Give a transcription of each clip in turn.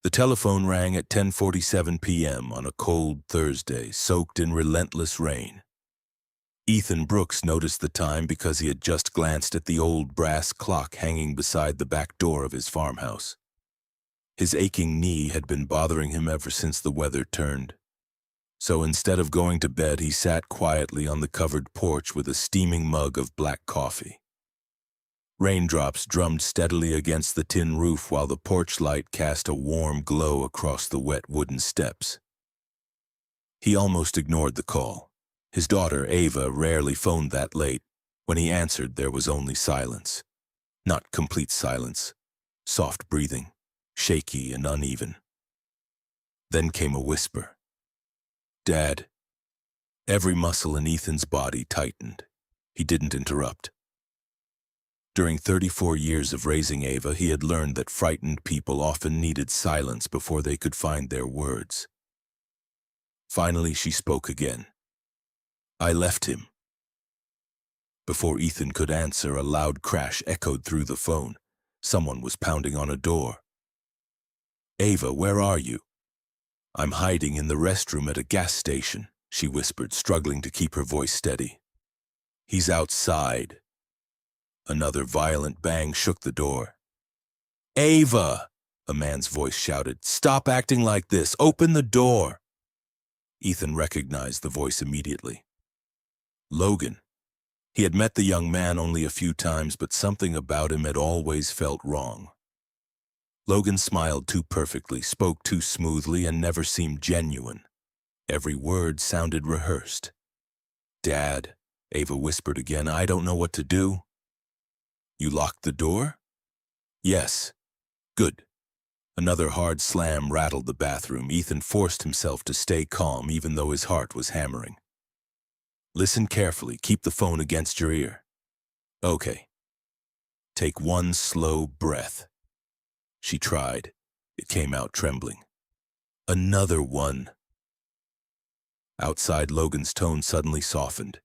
The telephone rang at 10:47 p.m. on a cold Thursday, soaked in relentless rain. Ethan Brooks noticed the time because he had just glanced at the old brass clock hanging beside the back door of his farmhouse. His aching knee had been bothering him ever since the weather turned. So instead of going to bed, he sat quietly on the covered porch with a steaming mug of black coffee. Raindrops drummed steadily against the tin roof while the porch light cast a warm glow across the wet wooden steps. He almost ignored the call. His daughter, Ava, rarely phoned that late. When he answered, there was only silence. Not complete silence. Soft breathing, shaky and uneven. Then came a whisper. "Dad." Every muscle in Ethan's body tightened. He didn't interrupt. During 34 years of raising Ava, he had learned that frightened people often needed silence before they could find their words. Finally, she spoke again. "I left him." Before Ethan could answer, a loud crash echoed through the phone. Someone was pounding on a door. "Ava, where are you?" "I'm hiding in the restroom at a gas station," she whispered, struggling to keep her voice steady. "He's outside." Another violent bang shook the door. "Ava!" a man's voice shouted. "Stop acting like this! Open the door!" Ethan recognized the voice immediately. Logan. He had met the young man only a few times, but something about him had always felt wrong. Logan smiled too perfectly, spoke too smoothly, and never seemed genuine. Every word sounded rehearsed. "Dad," Ava whispered again, "I don't know what to do." "You locked the door?" "Yes." "Good." Another hard slam rattled the bathroom. Ethan forced himself to stay calm, even though his heart was hammering. "Listen carefully. Keep the phone against your ear." "Okay." "Take one slow breath." She tried. It came out trembling. "Another one." Outside, Logan's tone suddenly softened.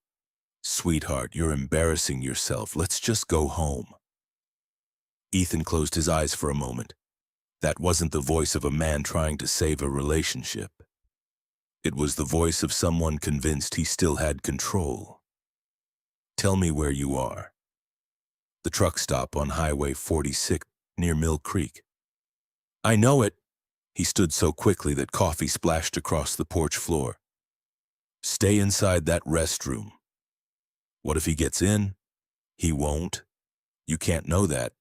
"Sweetheart, you're embarrassing yourself. Let's just go home." Ethan closed his eyes for a moment. That wasn't the voice of a man trying to save a relationship. It was the voice of someone convinced he still had control. "Tell me where you are." "The truck stop on Highway 46 near Mill Creek." "I know it." He stood so quickly that coffee splashed across the porch floor. "Stay inside that restroom." "What if he gets in?" "He won't." "You can't know that."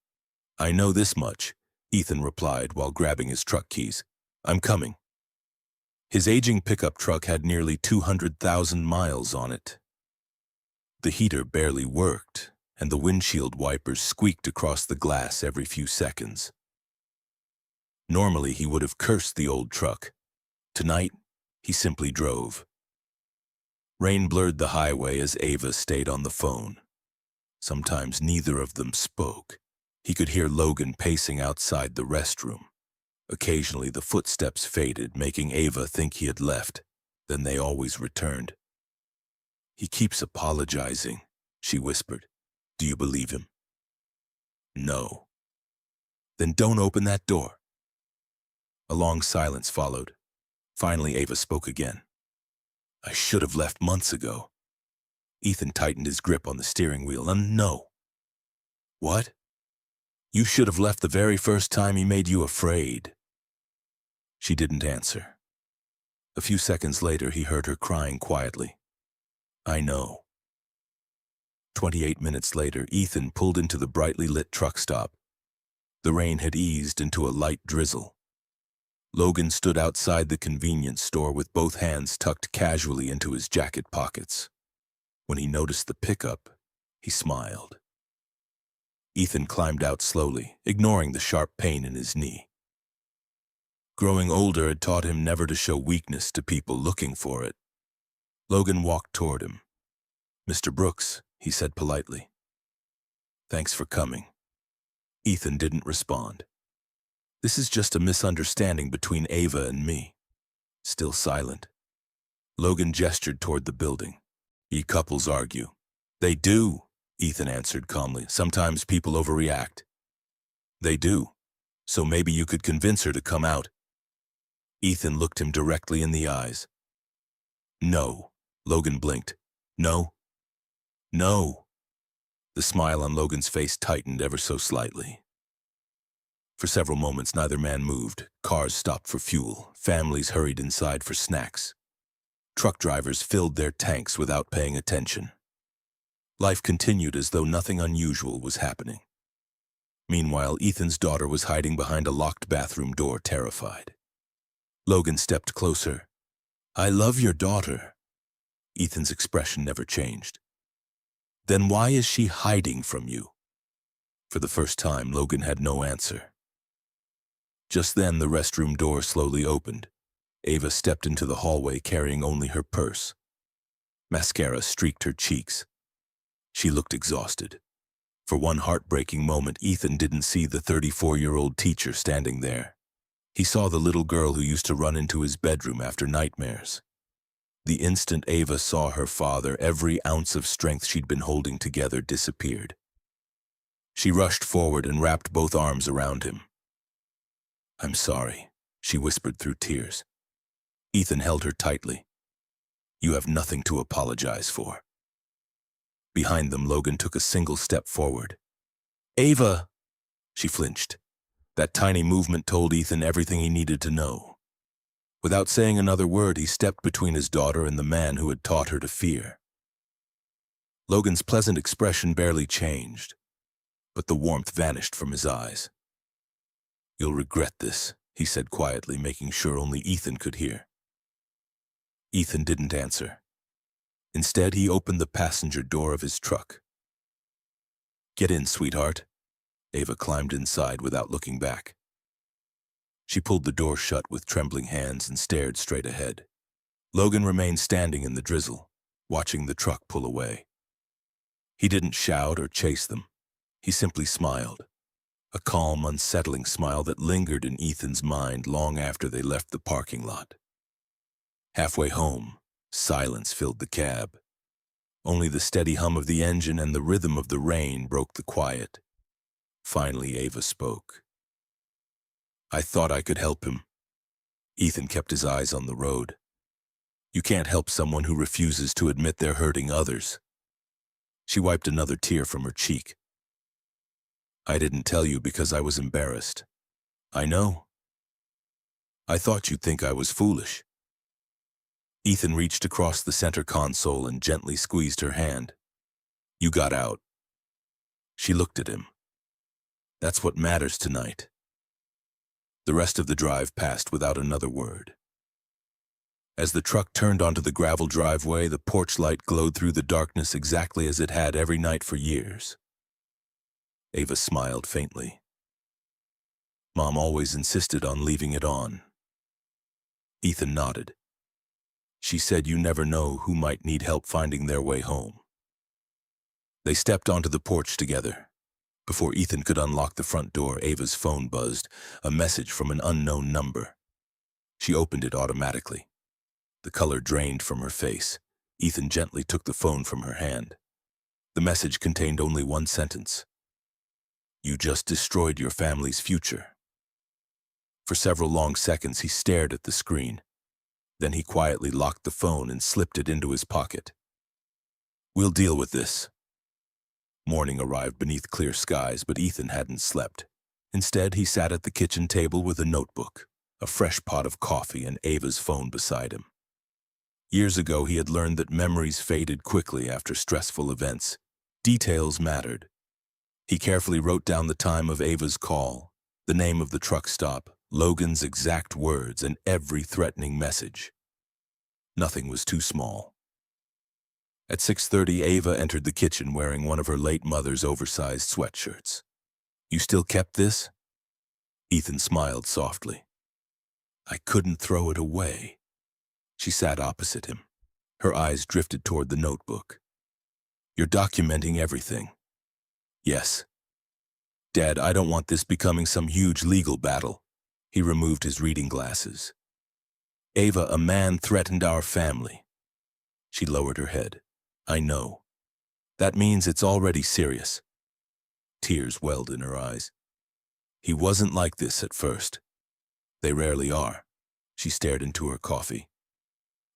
"I know this much," Ethan replied while grabbing his truck keys. "I'm coming." His aging pickup truck had nearly 200,000 miles on it. The heater barely worked, and the windshield wipers squeaked across the glass every few seconds. Normally, he would have cursed the old truck. Tonight, he simply drove. Rain blurred the highway as Ava stayed on the phone. Sometimes neither of them spoke. He could hear Logan pacing outside the restroom. Occasionally, the footsteps faded, making Ava think he had left. Then they always returned. "He keeps apologizing," she whispered. "Do you believe him?" "No." "Then don't open that door." A long silence followed. Finally, Ava spoke again. "I should have left months ago." Ethan tightened his grip on the steering wheel. "No." "What?" "You should have left the very first time he made you afraid." She didn't answer. A few seconds later, he heard her crying quietly. "I know." 28 minutes later, Ethan pulled into the brightly lit truck stop. The rain had eased into a light drizzle. Logan stood outside the convenience store with both hands tucked casually into his jacket pockets. When he noticed the pickup, he smiled. Ethan climbed out slowly, ignoring the sharp pain in his knee. Growing older had taught him never to show weakness to people looking for it. Logan walked toward him. "Mr. Brooks," he said politely. "Thanks for coming." Ethan didn't respond. "This is just a misunderstanding between Ava and me." Still silent. Logan gestured toward the building. "Ye couples argue." "They do," Ethan answered calmly. "Sometimes people overreact." "They do. So maybe you could convince her to come out." Ethan looked him directly in the eyes. No. Logan blinked. No. No. The smile on Logan's face tightened ever so slightly. For several moments, neither man moved. Cars stopped for fuel. Families hurried inside for snacks. Truck drivers filled their tanks without paying attention. Life continued as though nothing unusual was happening. Meanwhile, Ethan's daughter was hiding behind a locked bathroom door, terrified. Logan stepped closer. "I love your daughter." Ethan's expression never changed. "Then why is she hiding from you?" For the first time, Logan had no answer. Just then, the restroom door slowly opened. Ava stepped into the hallway carrying only her purse. Mascara streaked her cheeks. She looked exhausted. For one heartbreaking moment, Ethan didn't see the 34-year-old teacher standing there. He saw the little girl who used to run into his bedroom after nightmares. The instant Ava saw her father, every ounce of strength she'd been holding together disappeared. She rushed forward and wrapped both arms around him. "I'm sorry," she whispered through tears. Ethan held her tightly. "You have nothing to apologize for." Behind them, Logan took a single step forward. "Ava!" She flinched. That tiny movement told Ethan everything he needed to know. Without saying another word, he stepped between his daughter and the man who had taught her to fear. Logan's pleasant expression barely changed, but the warmth vanished from his eyes. "You'll regret this," he said quietly, making sure only Ethan could hear. Ethan didn't answer. Instead, he opened the passenger door of his truck. "Get in, sweetheart." Ava climbed inside without looking back. She pulled the door shut with trembling hands and stared straight ahead. Logan remained standing in the drizzle, watching the truck pull away. He didn't shout or chase them. He simply smiled. A calm, unsettling smile that lingered in Ethan's mind long after they left the parking lot. Halfway home, silence filled the cab. Only the steady hum of the engine and the rhythm of the rain broke the quiet. Finally, Ava spoke. "I thought I could help him." Ethan kept his eyes on the road. "You can't help someone who refuses to admit they're hurting others." She wiped another tear from her cheek. "I didn't tell you because I was embarrassed." "I know." "I thought you'd think I was foolish." Ethan reached across the center console and gently squeezed her hand. "You got out." She looked at him. "That's what matters tonight." The rest of the drive passed without another word. As the truck turned onto the gravel driveway, the porch light glowed through the darkness exactly as it had every night for years. Ava smiled faintly. Mom always insisted on leaving it on. Ethan nodded. She said you never know who might need help finding their way home. They stepped onto the porch together. Before Ethan could unlock the front door, Ava's phone buzzed, a message from an unknown number. She opened it automatically. The color drained from her face. Ethan gently took the phone from her hand. The message contained only one sentence. "You just destroyed your family's future." For several long seconds, he stared at the screen. Then he quietly locked the phone and slipped it into his pocket. "We'll deal with this." Morning arrived beneath clear skies, but Ethan hadn't slept. Instead, he sat at the kitchen table with a notebook, a fresh pot of coffee, and Ava's phone beside him. Years ago, he had learned that memories faded quickly after stressful events. Details mattered. He carefully wrote down the time of Ava's call, the name of the truck stop, Logan's exact words, and every threatening message. Nothing was too small. At 6:30, Ava entered the kitchen wearing one of her late mother's oversized sweatshirts. "You still kept this?" Ethan smiled softly. "I couldn't throw it away." She sat opposite him. Her eyes drifted toward the notebook. "You're documenting everything." "Yes." "Dad, I don't want this becoming some huge legal battle." He removed his reading glasses. "Ava, a man threatened our family." She lowered her head. "I know. That means it's already serious." Tears welled in her eyes. "He wasn't like this at first. They rarely are." She stared into her coffee.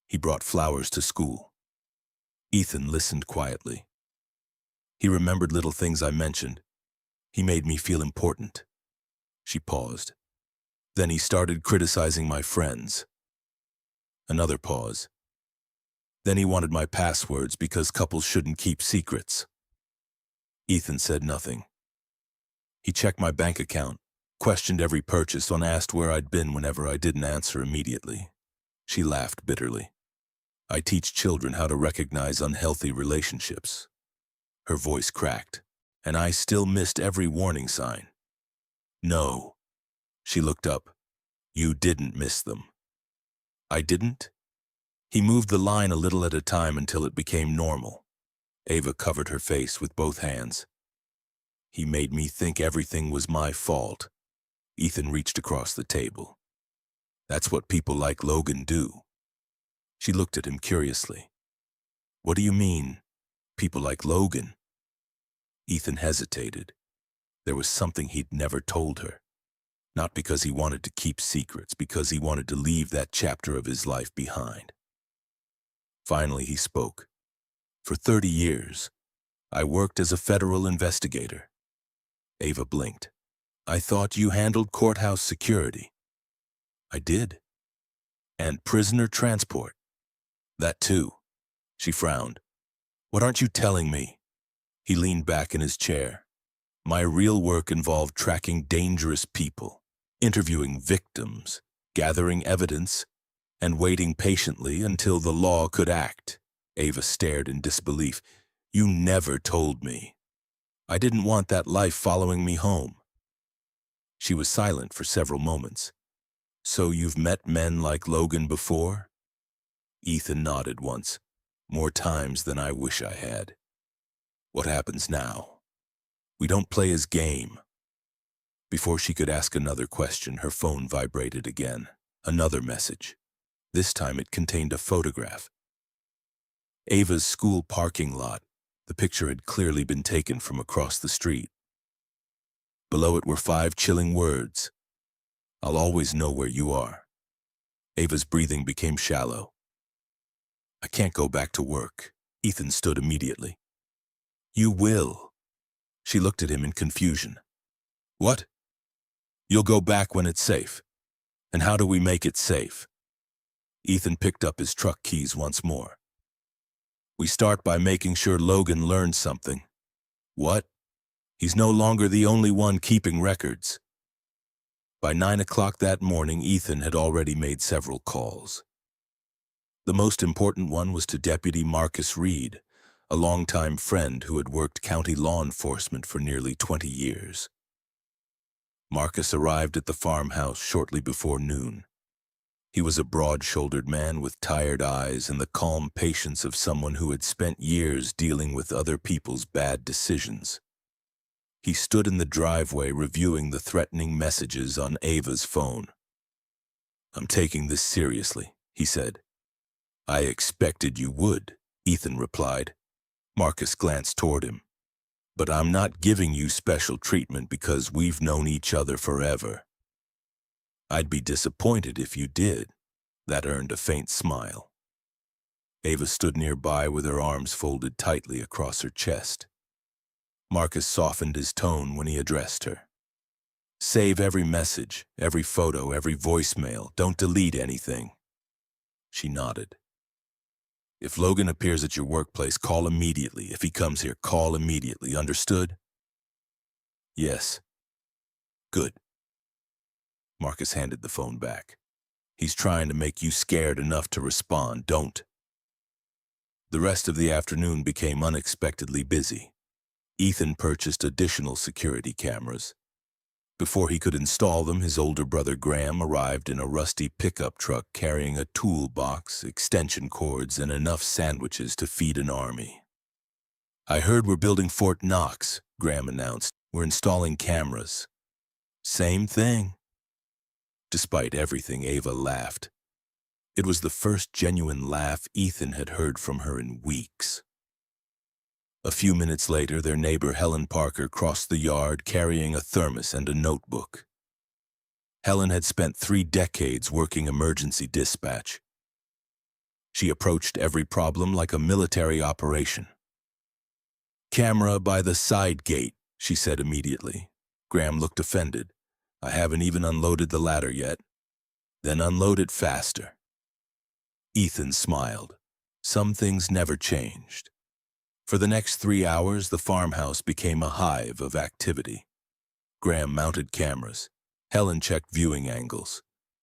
He brought flowers to school. Ethan listened quietly. He remembered little things I mentioned. He made me feel important. She paused. Then he started criticizing my friends. Another pause. Then he wanted my passwords because couples shouldn't keep secrets. Ethan said nothing. He checked my bank account, questioned every purchase, and asked where I'd been whenever I didn't answer immediately. She laughed bitterly. I teach children how to recognize unhealthy relationships. Her voice cracked, and I still missed every warning sign. No. She looked up. You didn't miss them. I didn't? He moved the line a little at a time until it became normal. Ava covered her face with both hands. He made me think everything was my fault. Ethan reached across the table. That's what people like Logan do. She looked at him curiously. What do you mean, people like Logan? Ethan hesitated. There was something he'd never told her. Not because he wanted to keep secrets, because he wanted to leave that chapter of his life behind. Finally, he spoke. For 30 years, I worked as a federal investigator. Ava blinked. I thought you handled courthouse security. I did. And prisoner transport. That too. She frowned. What aren't you telling me? He leaned back in his chair. My real work involved tracking dangerous people, interviewing victims, gathering evidence, and waiting patiently until the law could act. Ava stared in disbelief. You never told me. I didn't want that life following me home. She was silent for several moments. So you've met men like Logan before? Ethan nodded once, more times than I wish I had. What happens now? We don't play his game. Before she could ask another question, her phone vibrated again. Another message. This time it contained a photograph. Ava's school parking lot. The picture had clearly been taken from across the street. Below it were 5 chilling words. I'll always know where you are. Ava's breathing became shallow. I can't go back to work. Ethan stood immediately. You will. She looked at him in confusion. What? You'll go back when it's safe. And how do we make it safe? Ethan picked up his truck keys once more. We start by making sure Logan learns something. What? He's no longer the only one keeping records. By 9 o'clock that morning, Ethan had already made several calls. The most important one was to Deputy Marcus Reed, a longtime friend who had worked county law enforcement for nearly 20 years. Marcus arrived at the farmhouse shortly before noon. He was a broad-shouldered man with tired eyes and the calm patience of someone who had spent years dealing with other people's bad decisions. He stood in the driveway reviewing the threatening messages on Ava's phone. I'm taking this seriously, he said. I expected you would, Ethan replied. Marcus glanced toward him. But I'm not giving you special treatment because we've known each other forever. I'd be disappointed if you did. That earned a faint smile. Ava stood nearby with her arms folded tightly across her chest. Marcus softened his tone when he addressed her. Save every message, every photo, every voicemail. Don't delete anything. She nodded. If Logan appears at your workplace, call immediately. If he comes here, call immediately. Understood? Yes. Good. Marcus handed the phone back. He's trying to make you scared enough to respond. Don't. The rest of the afternoon became unexpectedly busy. Ethan purchased additional security cameras. Before he could install them, his older brother Graham arrived in a rusty pickup truck carrying a toolbox, extension cords, and enough sandwiches to feed an army. I heard we're building Fort Knox, Graham announced. We're installing cameras. Same thing. Despite everything, Ava laughed. It was the first genuine laugh Ethan had heard from her in weeks. A few minutes later, their neighbor Helen Parker crossed the yard carrying a thermos and a notebook. Helen had spent 3 decades working emergency dispatch. She approached every problem like a military operation. "Camera by the side gate," she said immediately. Graham looked offended. "I haven't even unloaded the ladder yet." "Then unload it faster." Ethan smiled. Some things never changed. For the next 3 hours, the farmhouse became a hive of activity. Graham mounted cameras. Helen checked viewing angles.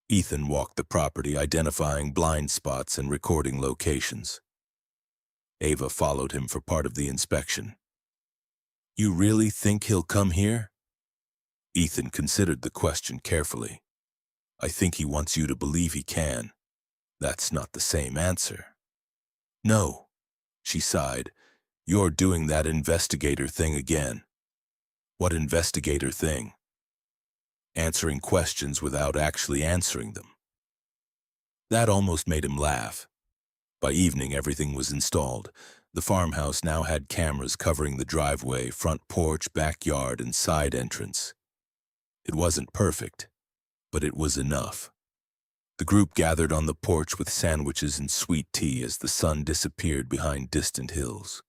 Ethan walked the property, identifying blind spots and recording locations. Ava followed him for part of the inspection. "You really think he'll come here?" Ethan considered the question carefully. "I think he wants you to believe he can." "That's not the same answer." "No," she sighed. "You're doing that investigator thing again." "What investigator thing?" "Answering questions without actually answering them." That almost made him laugh. By evening, everything was installed. The farmhouse now had cameras covering the driveway, front porch, backyard, and side entrance. It wasn't perfect, but it was enough. The group gathered on the porch with sandwiches and sweet tea as the sun disappeared behind distant hills.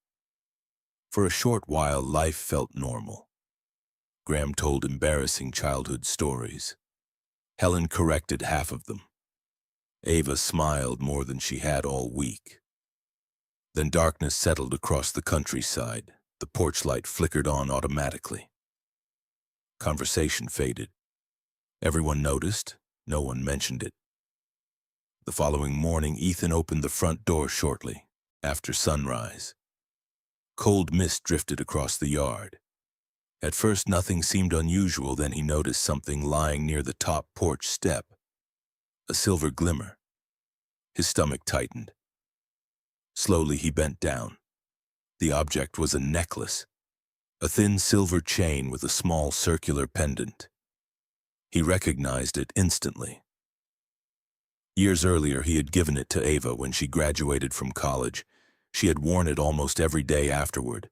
For a short while, life felt normal. Graham told embarrassing childhood stories. Helen corrected half of them. Ava smiled more than she had all week. Then darkness settled across the countryside. The porch light flickered on automatically. Conversation faded. Everyone noticed. No one mentioned it. The following morning, Ethan opened the front door shortly, after sunrise. Cold mist drifted across the yard. At first, nothing seemed unusual. Then he noticed something lying near the top porch step. A silver glimmer. His stomach tightened. Slowly, he bent down. The object was a necklace, a thin silver chain with a small circular pendant. He recognized it instantly. Years earlier, he had given it to Ava when she graduated from college. She had worn it almost every day afterward.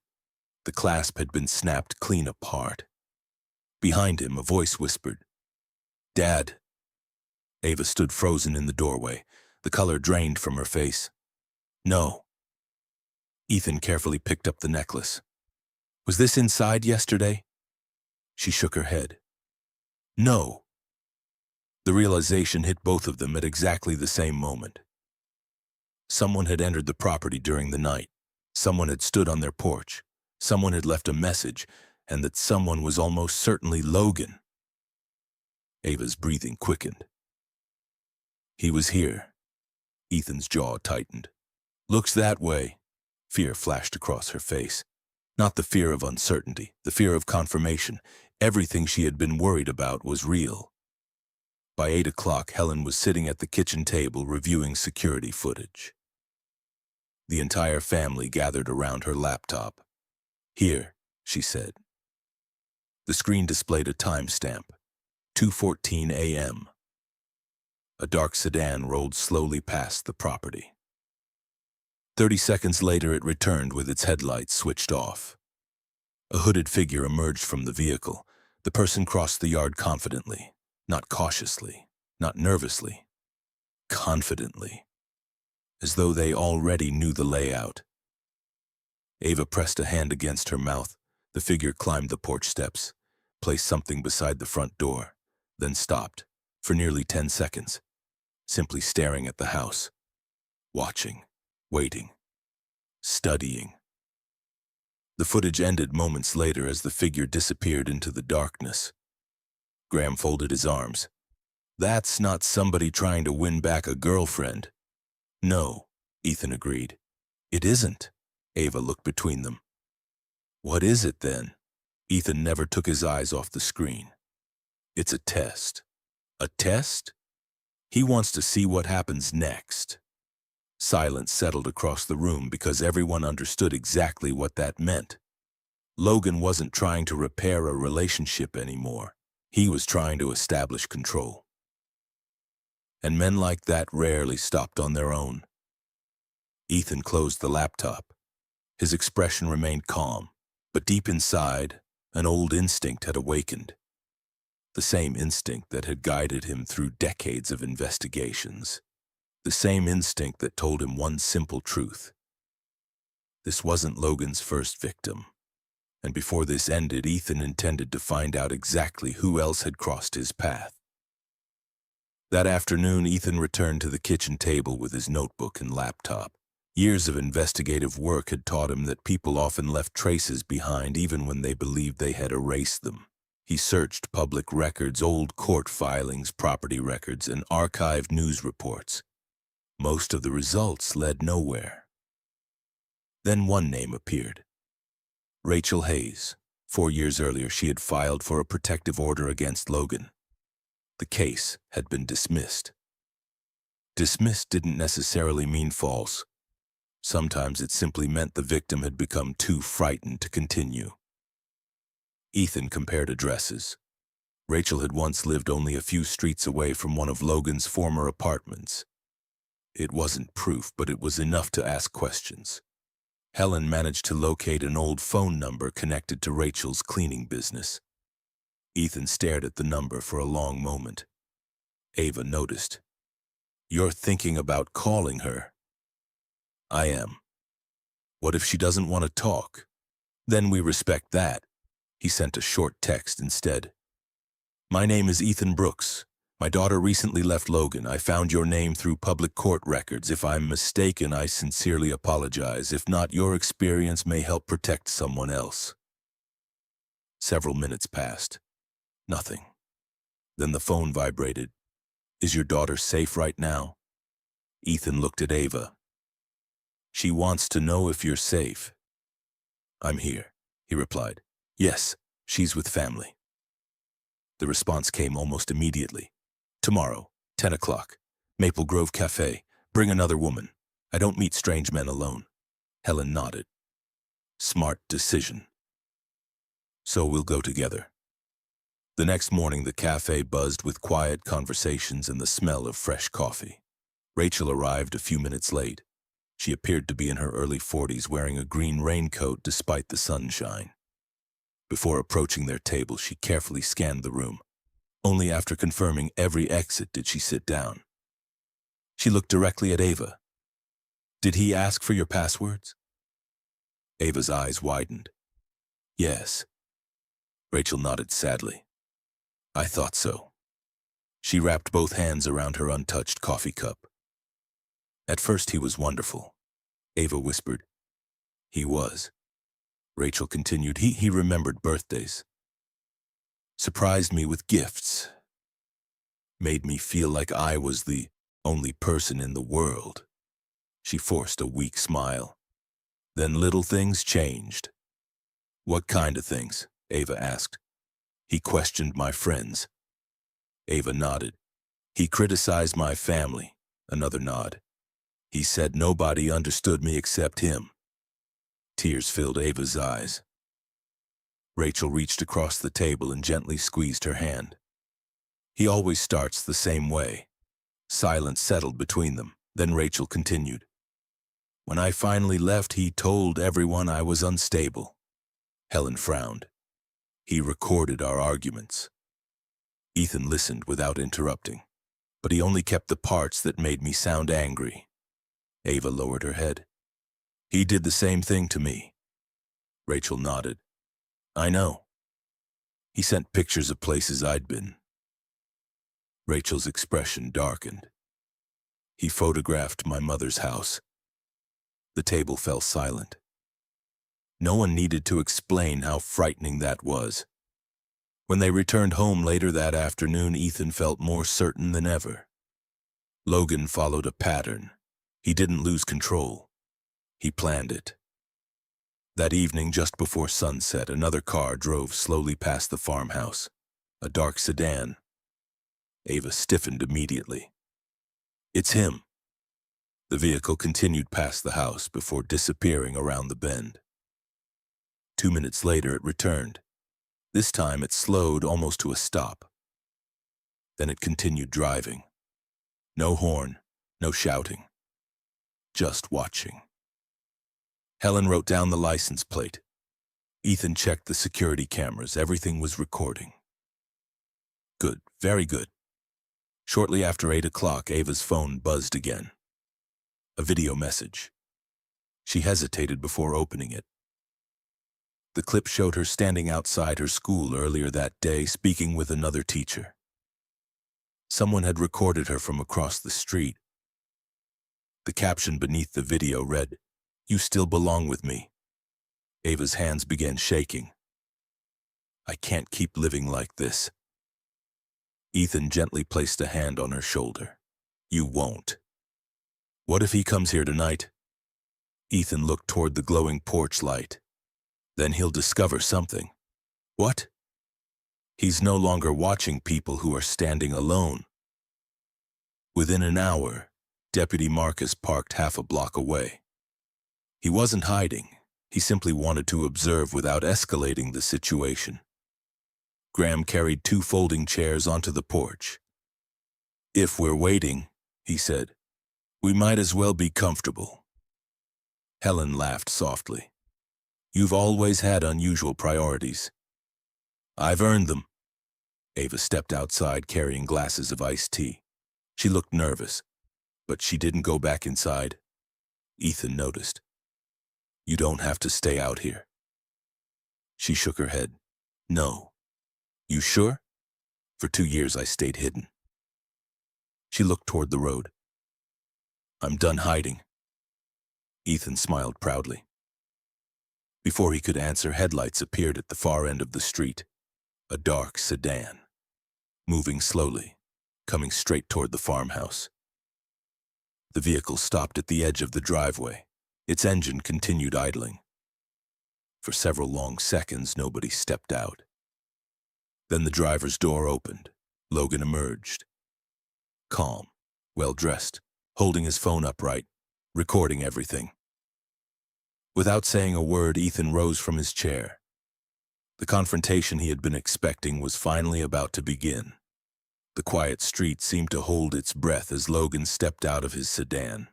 The clasp had been snapped clean apart. Behind him, a voice whispered, "Dad." Ava stood frozen in the doorway. The color drained from her face. "No." Ethan carefully picked up the necklace. "Was this inside yesterday?" She shook her head. "No." The realization hit both of them at exactly the same moment. Someone had entered the property during the night. Someone had stood on their porch. Someone had left a message, and that someone was almost certainly Logan. Ava's breathing quickened. "He was here." Ethan's jaw tightened. "Looks that way." Fear flashed across her face. Not the fear of uncertainty, the fear of confirmation. Everything she had been worried about was real. By 8 o'clock, Helen was sitting at the kitchen table reviewing security footage. The entire family gathered around her laptop. "Here," she said. The screen displayed a timestamp, 2:14 a.m. A dark sedan rolled slowly past the property. 30 seconds later, it returned with its headlights switched off. A hooded figure emerged from the vehicle. The person crossed the yard confidently, not cautiously, not nervously, confidently, as though they already knew the layout. Ava pressed a hand against her mouth. The figure climbed the porch steps, placed something beside the front door, then stopped for nearly 10 seconds, simply staring at the house, watching, waiting, studying. The footage ended moments later as the figure disappeared into the darkness. Graham folded his arms. "That's not somebody trying to win back a girlfriend." "No," Ethan agreed. "It isn't." Ava looked between them. "What is it then?" Ethan never took his eyes off the screen. "It's a test." "A test?" "He wants to see what happens next." Silence settled across the room because everyone understood exactly what that meant. Logan wasn't trying to repair a relationship anymore. He was trying to establish control. And men like that rarely stopped on their own. Ethan closed the laptop. His expression remained calm, but deep inside, an old instinct had awakened. the same instinct that had guided him through decades of investigations, the same instinct that told him one simple truth. This wasn't Logan's first victim, and before this ended, Ethan intended to find out exactly who else had crossed his path. That afternoon, Ethan returned to the kitchen table with his notebook and laptop. Years of investigative work had taught him that people often left traces behind even when they believed they had erased them. He searched public records, old court filings, property records, and archived news reports. Most of the results led nowhere. Then one name appeared. Rachel Hayes. 4 years earlier, she had filed for a protective order against Logan. The case had been dismissed. Dismissed didn't necessarily mean false. Sometimes it simply meant the victim had become too frightened to continue. Ethan compared addresses. Rachel had once lived only a few streets away from one of Logan's former apartments. It wasn't proof, but it was enough to ask questions. Helen managed to locate an old phone number connected to Rachel's cleaning business. Ethan stared at the number for a long moment. Ava noticed. "You're thinking about calling her." "I am." "What if she doesn't want to talk?" "Then we respect that." He sent a short text instead. "My name is Ethan Brooks. My daughter recently left Logan. I found your name through public court records. If I'm mistaken, I sincerely apologize. If not, your experience may help protect someone else." Several minutes passed. Nothing. Then the phone vibrated. "Is your daughter safe right now?" Ethan looked at Ava. "She wants to know if you're safe." "I'm here," he replied. "Yes, she's with family." The response came almost immediately. "Tomorrow, 10 o'clock, Maple Grove Cafe. Bring another woman. I don't meet strange men alone." Helen nodded. "Smart decision. So we'll go together." The next morning, the cafe buzzed with quiet conversations and the smell of fresh coffee. Rachel arrived a few minutes late. She appeared to be in her early 40s, wearing a green raincoat despite the sunshine. Before approaching their table, she carefully scanned the room. Only after confirming every exit did she sit down. She looked directly at Ava. "Did he ask for your passwords?" Ava's eyes widened. "Yes." Rachel nodded sadly. "I thought so." She wrapped both hands around her untouched coffee cup. "At first he was wonderful," Ava whispered. "He was." Rachel continued. He remembered birthdays. Surprised me with gifts. Made me feel like I was the only person in the world." She forced a weak smile. "Then little things changed." "What kind of things?" Ava asked. "He questioned my friends." Ava nodded. "He criticized my family." Another nod. "He said nobody understood me except him." Tears filled Ava's eyes. Rachel reached across the table and gently squeezed her hand. "He always starts the same way." Silence settled between them. Then Rachel continued. "When I finally left, he told everyone I was unstable." Helen frowned. "He recorded our arguments." Ethan listened without interrupting, but he only kept the parts that made me sound angry. Ava lowered her head. "He did the same thing to me." Rachel nodded. "I know. He sent pictures of places I'd been." Rachel's expression darkened. "He photographed my mother's house." The table fell silent. No one needed to explain how frightening that was. When they returned home later that afternoon, Ethan felt more certain than ever. Logan followed a pattern. He didn't lose control. He planned it. That evening, just before sunset, another car drove slowly past the farmhouse, a dark sedan. Ava stiffened immediately. "It's him." The vehicle continued past the house before disappearing around the bend. 2 minutes later, it returned. This time it slowed almost to a stop. Then it continued driving. No horn, no shouting. Just watching. Helen wrote down the license plate. Ethan checked the security cameras. Everything was recording. Good, very good. Shortly after 8 o'clock, Ava's phone buzzed again. A video message. She hesitated before opening it. The clip showed her standing outside her school earlier that day, speaking with another teacher. Someone had recorded her from across the street. The caption beneath the video read, "You still belong with me." Ava's hands began shaking. "I can't keep living like this." Ethan gently placed a hand on her shoulder. "You won't." "What if he comes here tonight?" Ethan looked toward the glowing porch light. "Then he'll discover something." "What?" "He's no longer watching people who are standing alone." Within an hour, Deputy Marcus parked half a block away. He wasn't hiding. He simply wanted to observe without escalating the situation. Graham carried 2 folding chairs onto the porch. "If we're waiting," he said, "we might as well be comfortable." Helen laughed softly. "You've always had unusual priorities." "I've earned them." Ava stepped outside carrying glasses of iced tea. She looked nervous, but she didn't go back inside. Ethan noticed. "You don't have to stay out here." She shook her head. "No." "You sure?" "For 2 years I stayed hidden." She looked toward the road. "I'm done hiding." Ethan smiled proudly. Before he could answer, headlights appeared at the far end of the street. A dark sedan, moving slowly, coming straight toward the farmhouse. The vehicle stopped at the edge of the driveway. Its engine continued idling. For several long seconds, nobody stepped out. Then the driver's door opened. Logan emerged. Calm, well-dressed, holding his phone upright, recording everything. Without saying a word, Ethan rose from his chair. The confrontation he had been expecting was finally about to begin. The quiet street seemed to hold its breath as Logan stepped out of his sedan.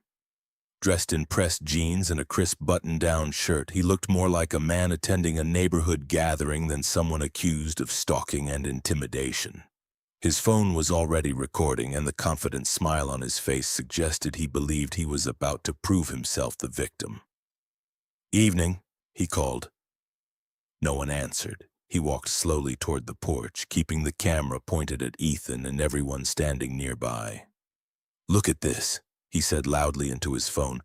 Dressed in pressed jeans and a crisp button-down shirt, he looked more like a man attending a neighborhood gathering than someone accused of stalking and intimidation. His phone was already recording, and the confident smile on his face suggested he believed he was about to prove himself the victim. "Evening," he called. No one answered. He walked slowly toward the porch, keeping the camera pointed at Ethan and everyone standing nearby. "Look at this," he said loudly into his phone.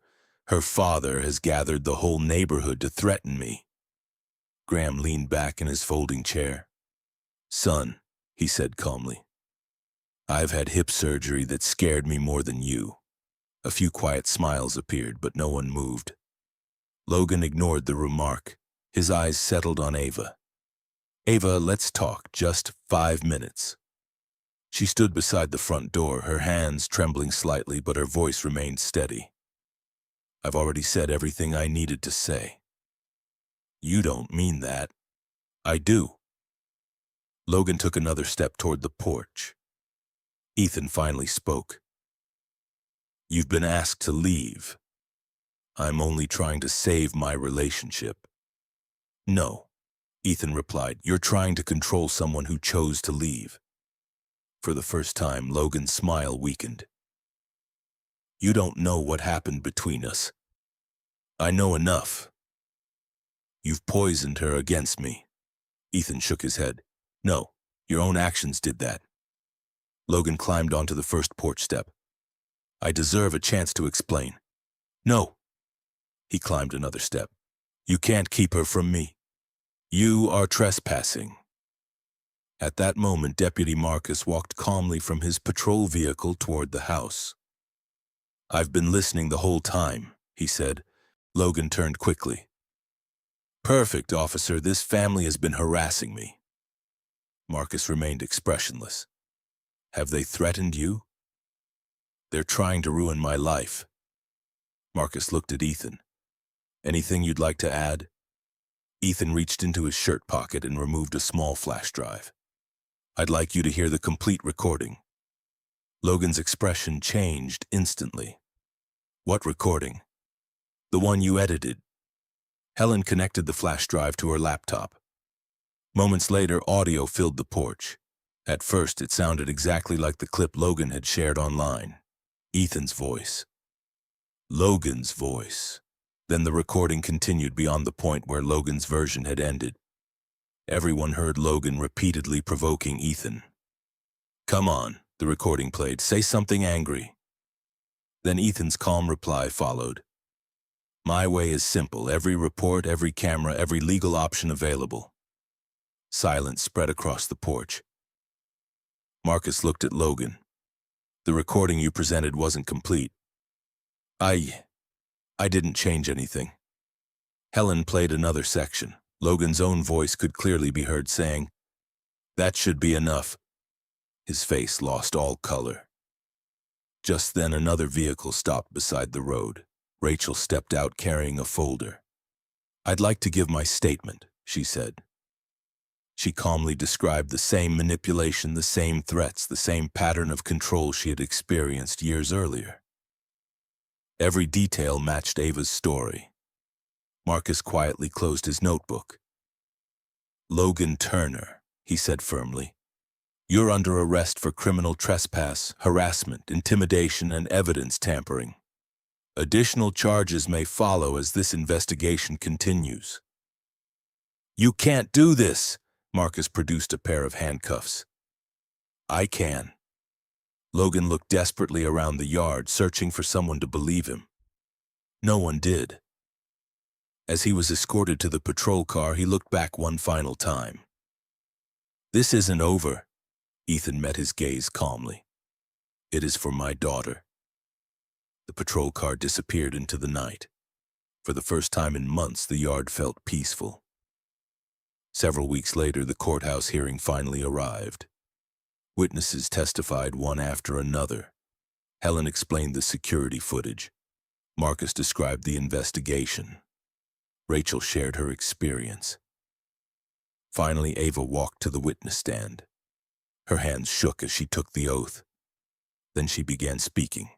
"Her father has gathered the whole neighborhood to threaten me." Graham leaned back in his folding chair. "Son," he said calmly, "I've had hip surgery that scared me more than you." A few quiet smiles appeared, but no one moved. Logan ignored the remark. His eyes settled on Ava. "Ava, let's talk, just 5 minutes." She stood beside the front door, her hands trembling slightly, but her voice remained steady. "I've already said everything I needed to say." "You don't mean that." "I do." Logan took another step toward the porch. Ethan finally spoke. "You've been asked to leave. I'm only trying to save my relationship." "No," Ethan replied. "You're trying to control someone who chose to leave." For the first time, Logan's smile weakened. "You don't know what happened between us." "I know enough." "You've poisoned her against me." Ethan shook his head. "No, your own actions did that." Logan climbed onto the first porch step. "I deserve a chance to explain." "No." He climbed another step. "You can't keep her from me. You are trespassing." At that moment, Deputy Marcus walked calmly from his patrol vehicle toward the house. "I've been listening the whole time," he said. Logan turned quickly. "Perfect, officer. This family has been harassing me." Marcus remained expressionless. "Have they threatened you?" "They're trying to ruin my life." Marcus looked at Ethan. "Anything you'd like to add?" Ethan reached into his shirt pocket and removed a small flash drive. "I'd like you to hear the complete recording." Logan's expression changed instantly. "What recording?" "The one you edited." Helen connected the flash drive to her laptop. Moments later, audio filled the porch. At first, it sounded exactly like the clip Logan had shared online. Ethan's voice. Logan's voice. Then the recording continued beyond the point where Logan's version had ended. Everyone heard Logan repeatedly provoking Ethan. "Come on," the recording played. "Say something angry." Then Ethan's calm reply followed. "My way is simple. Every report, every camera, every legal option available." Silence spread across the porch. Marcus looked at Logan. "The recording you presented wasn't complete." I didn't change anything." Helen played another section. Logan's own voice could clearly be heard saying, "That should be enough." His face lost all color. Just then another vehicle stopped beside the road. Rachel stepped out carrying a folder. "I'd like to give my statement," she said. She calmly described the same manipulation, the same threats, the same pattern of control she had experienced years earlier. Every detail matched Ava's story. Marcus quietly closed his notebook. "Logan Turner," he said firmly, "you're under arrest for criminal trespass, harassment, intimidation, and evidence tampering. Additional charges may follow as this investigation continues." "You can't do this!" Marcus produced a pair of handcuffs. "I can." Logan looked desperately around the yard, searching for someone to believe him. No one did. As he was escorted to the patrol car, he looked back one final time. "This isn't over." Ethan met his gaze calmly. "It is for my daughter." The patrol car disappeared into the night. For the first time in months, the yard felt peaceful. Several weeks later, the courthouse hearing finally arrived. Witnesses testified one after another. Helen explained the security footage. Marcus described the investigation. Rachel shared her experience. Finally, Ava walked to the witness stand. Her hands shook as she took the oath. Then she began speaking.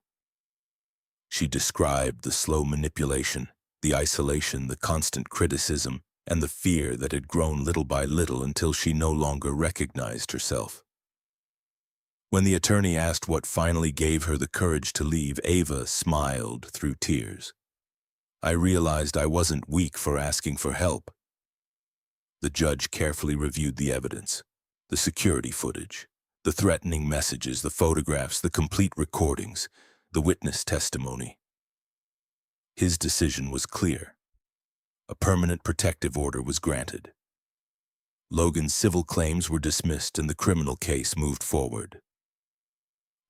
She described the slow manipulation, the isolation, the constant criticism, and the fear that had grown little by little until she no longer recognized herself. When the attorney asked what finally gave her the courage to leave, Ava smiled through tears. "I realized I wasn't weak for asking for help." The judge carefully reviewed the evidence, the security footage, the threatening messages, the photographs, the complete recordings, the witness testimony. His decision was clear. A permanent protective order was granted. Logan's civil claims were dismissed and the criminal case moved forward.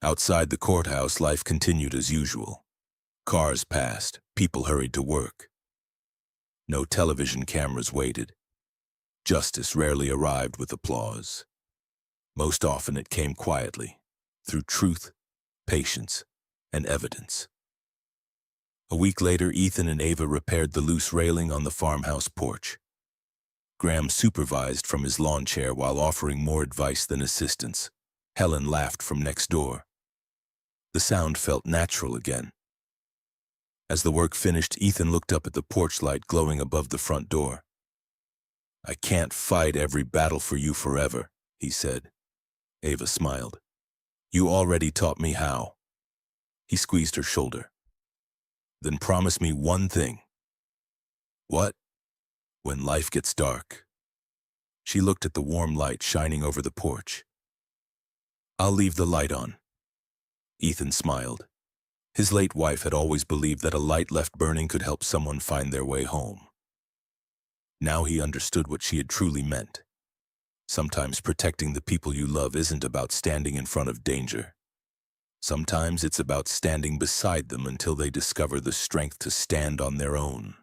Outside the courthouse, life continued as usual. Cars passed, people hurried to work. No television cameras waited. Justice rarely arrived with applause. Most often it came quietly, through truth, patience, and evidence. A week later, Ethan and Ava repaired the loose railing on the farmhouse porch. Graham supervised from his lawn chair while offering more advice than assistance. Helen laughed from next door. The sound felt natural again. As the work finished, Ethan looked up at the porch light glowing above the front door. "I can't fight every battle for you forever," he said. Ava smiled. "You already taught me how." He squeezed her shoulder. "Then promise me one thing." "What?" "When life gets dark." She looked at the warm light shining over the porch. "I'll leave the light on." Ethan smiled. His late wife had always believed that a light left burning could help someone find their way home. Now he understood what she had truly meant. Sometimes protecting the people you love isn't about standing in front of danger. Sometimes it's about standing beside them until they discover the strength to stand on their own.